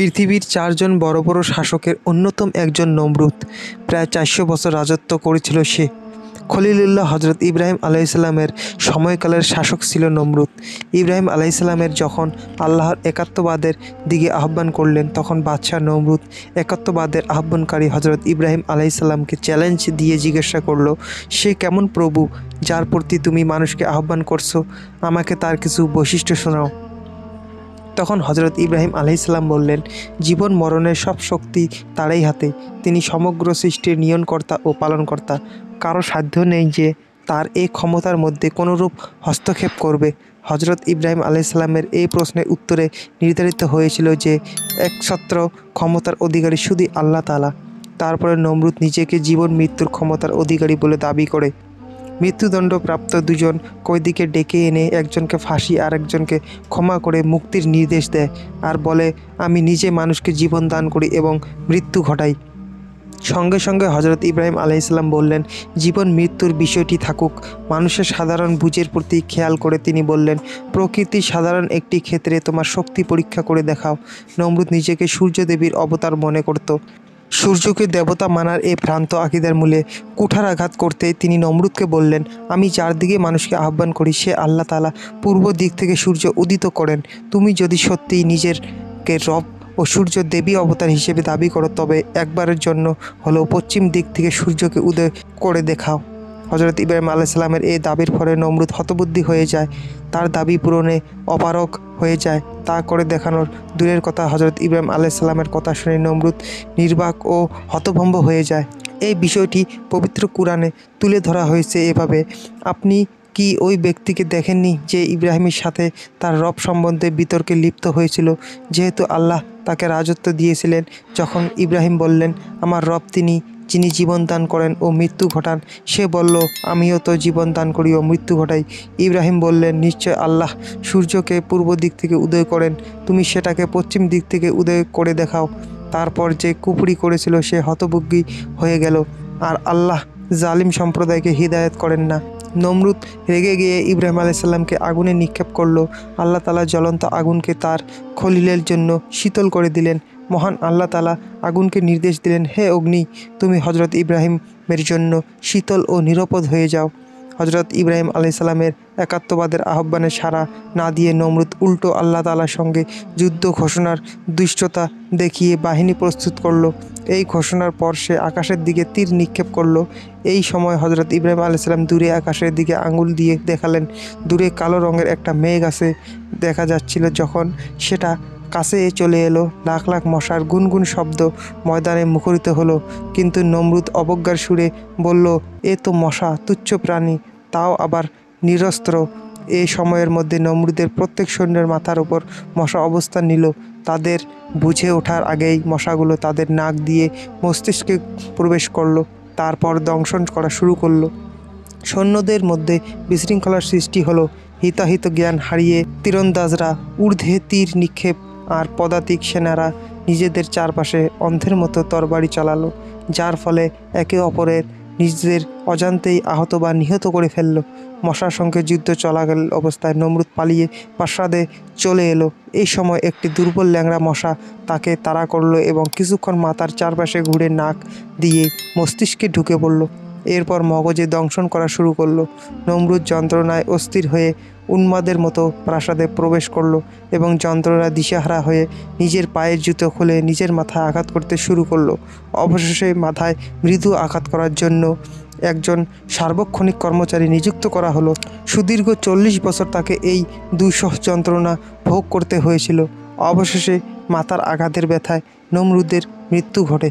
পৃথিবীর ৪ জন বড় বড় শাসকের অন্যতম একজন নমরুদ। প্রায় ৪০০ বছর রাজত্ব করেছিল সে। খলিলুল্লাহ হজরত ইব্রাহিম আলাইসাল্লামের সময়কালের শাসক ছিল নমরুদ। ইব্রাহিম আলাইসাল্লামের যখন আল্লাহর একাত্মবাদের দিকে আহ্বান করলেন, তখন বাদশাহ নমরুদ একাত্মবাদের আহ্বানকারী হজরত ইব্রাহিম আলাইসাল্লামকে চ্যালেঞ্জ দিয়ে জিজ্ঞাসা করল, সে কেমন প্রভু যার প্রতি তুমি মানুষকে আহ্বান করছো? আমাকে তার কিছু বৈশিষ্ট্য শোনাও। তখন হজরত ইব্রাহিম আলাইসাল্লাম বললেন, জীবন মরণের সব শক্তি তারই হাতে। তিনি সমগ্র সৃষ্টির নিয়ন্ত্রণকর্তা ও পালনকর্তা। কারো সাধ্য নেই যে তার এই ক্ষমতার মধ্যে কোনোরূপ হস্তক্ষেপ করবে। হজরত ইব্রাহিম আলাইসাল্লামের এই প্রশ্নের উত্তরে নির্ধারিত হয়েছিল যে একছত্র ক্ষমতার অধিকারী শুধু আল্লাহ তাআলা। তারপরে নমরুদ নিজেকে জীবন মৃত্যুর ক্ষমতার অধিকারী বলে দাবি করে মৃত্যুদণ্ডপ্রাপ্ত দুজন কয়েদিকে ডেকে এনে একজনকে ফাঁসি আর একজনকে ক্ষমা করে মুক্তির নির্দেশ দেয়, আর বলে, আমি নিজে মানুষকে জীবন দান করি এবং মৃত্যু ঘটাই। সঙ্গে সঙ্গে হজরত ইব্রাহিম আলাইসাল্লাম বললেন, জীবন মৃত্যুর বিষয়টি থাকুক, মানুষের সাধারণ বুঝের প্রতি খেয়াল করে তিনি বললেন, প্রকৃতির সাধারণ একটি ক্ষেত্রে তোমার শক্তি পরীক্ষা করে দেখাও। নমরুদ নিজেকে সূর্যদেবীর অবতার মনে করত। সূর্যকে দেবতা মানার এই ভ্রান্ত আকিদার মূলে কুঠারাঘাত করতে তিনি নমরুদকে বললেন, আমি যার দিকে মানুষকে আহ্বান করি সে আল্লাহ তাআলা পূর্ব দিক থেকে সূর্য উদিত করেন। তুমি যদি সত্যিই নিজেকে রব ও সূর্য দেবী অবতার হিসেবে দাবি করো, তবে একবারের জন্য হলেও পশ্চিম দিক থেকে সূর্যকে উদয় করে দেখাও। হজরত ইব্রাহিম আলাইসাল্লামের এই দাবির ফলে নমরুদ হতবুদ্ধি হয়ে যায়। তার দাবি পূরণে অপারগ হয়ে যায়। তা করে দেখানোর দূরের কথা, হজরত ইব্রাহিম আলাইসাল্লামের কথা শুনে নমরুদ নির্বাক ও হতভম্ব হয়ে যায়। এই বিষয়টি পবিত্র কুরআনে তুলে ধরা হয়েছে এভাবে, আপনি কি ওই ব্যক্তিকে দেখেননি যে ইব্রাহিমের সাথে তার রব সম্বন্ধে বিতর্কে লিপ্ত হয়েছিল, যেহেতু আল্লাহ তাকে রাজত্ব দিয়েছিলেন? যখন ইব্রাহিম বললেন, আমার রব তিনি যিনি জীবন দান করেন ও মৃত্যু ঘটান, সে বলল, আমিও তো জীবন দান করি ও মৃত্যু ঘটাই। ইব্রাহিম বললেন, নিশ্চয় আল্লাহ সূর্যকে পূর্ব দিক থেকে উদয় করেন, তুমি সেটাকে পশ্চিম দিক থেকে উদয় করে দেখাও। তারপর যে কুফরি করেছিল সে হতবুদ্ধি হয়ে গেল, আর আল্লাহ জালিম সম্প্রদায়কে হিদায়াত করেন না। নমরুদ রেগে গিয়ে ইব্রাহিম আলাইসাল্লামকে আগুনে নিক্ষেপ করল। আল্লাহ তাআলা জ্বলন্ত আগুনকে তার খলিলের জন্য শীতল করে দিলেন। মহান আল্লাহ তাআলা আগুনকে নির্দেশ দিলেন, হে অগ্নি, তুমি হজরত ইব্রাহিমের জন্য শীতল ও নিরাপদ হয়ে যাও। হজরত ইব্রাহিম আলাইসাল্লামের একাত্মবাদের আহ্বানে সাড়া না দিয়ে নমরুদ উল্টো আল্লাহ তাআলার সঙ্গে যুদ্ধ ঘোষণার দুষ্টতা দেখিয়ে বাহিনী প্রস্তুত করল। এই ঘোষণার পর সে আকাশের দিকে তীর নিক্ষেপ করল। এই সময় হজরত ইব্রাহিম আলাইসাল্লাম দূরে আকাশের দিকে আঙুল দিয়ে দেখালেন, দূরে কালো রঙের একটা মেঘ আছে দেখা যাচ্ছিল। যখন সেটা কাছে চলে এলো, লাখ লাখ মশার গুনগুন শব্দ ময়দানে মুখরিত হলো। কিন্তু নমরুদ অবজ্ঞার সুরে বলল, এ তো মশা, তুচ্ছ প্রাণী, তাও আবার নিরস্ত্র। এই সময়ের মধ্যে নমরুদের প্রত্যেক সৈন্যের মাথার উপর মশা অবস্থান নিল। তাদের বুঝে ওঠার আগেই মশাগুলো তাদের নাক দিয়ে মস্তিষ্কে প্রবেশ করলো, তারপর দংশন করা শুরু করলো। সৈন্যদের মধ্যে বিশৃঙ্খলার সৃষ্টি হলো। হিতাহিত জ্ঞান হারিয়ে তীরন্দাজরা ঊর্ধ্বে তীর নিক্ষেপ আর পদাতিক সেনারা নিজেদের চারপাশে অন্ধের মতো তরবারি চালালো, যার ফলে একে অপরের নিজেদের অজান্তেই আহত বা নিহত করে ফেলল। মশার সঙ্গে যুদ্ধ চলাকাল অবস্থায় নমরুদ পালিয়ে প্রাসাদে চলে এলো। এই সময় একটি দুর্বল ল্যাংড়া মশা তাকে তাড়া করলো এবং কিছুক্ষণ মাথার চারপাশে ঘুরে নাক দিয়ে মস্তিষ্কে ঢুকে পড়ল। এরপর মগজে দংশন করা শুরু করলো। নমরুদ যন্ত্রণায় অস্থির হয়ে উন্মাদের মতো প্রাসাদে প্রবেশ করলো এবং যন্ত্রণা দিশেহারা হয়ে নিজের পায়ের জুতো খুলে নিজের মাথায় আঘাত করতে শুরু করলো। অবশেষে মাথায় মৃদু আঘাত করার জন্য একজন সার্বক্ষণিক কর্মচারী নিযুক্ত করা হলো। সুদীর্ঘ 40 বছর তাকে এই দুঃসহ যন্ত্রণা ভোগ করতে হয়েছিল। অবশেষে মাথার আঘাতের ব্যথায় নমরুদের মৃত্যু ঘটে।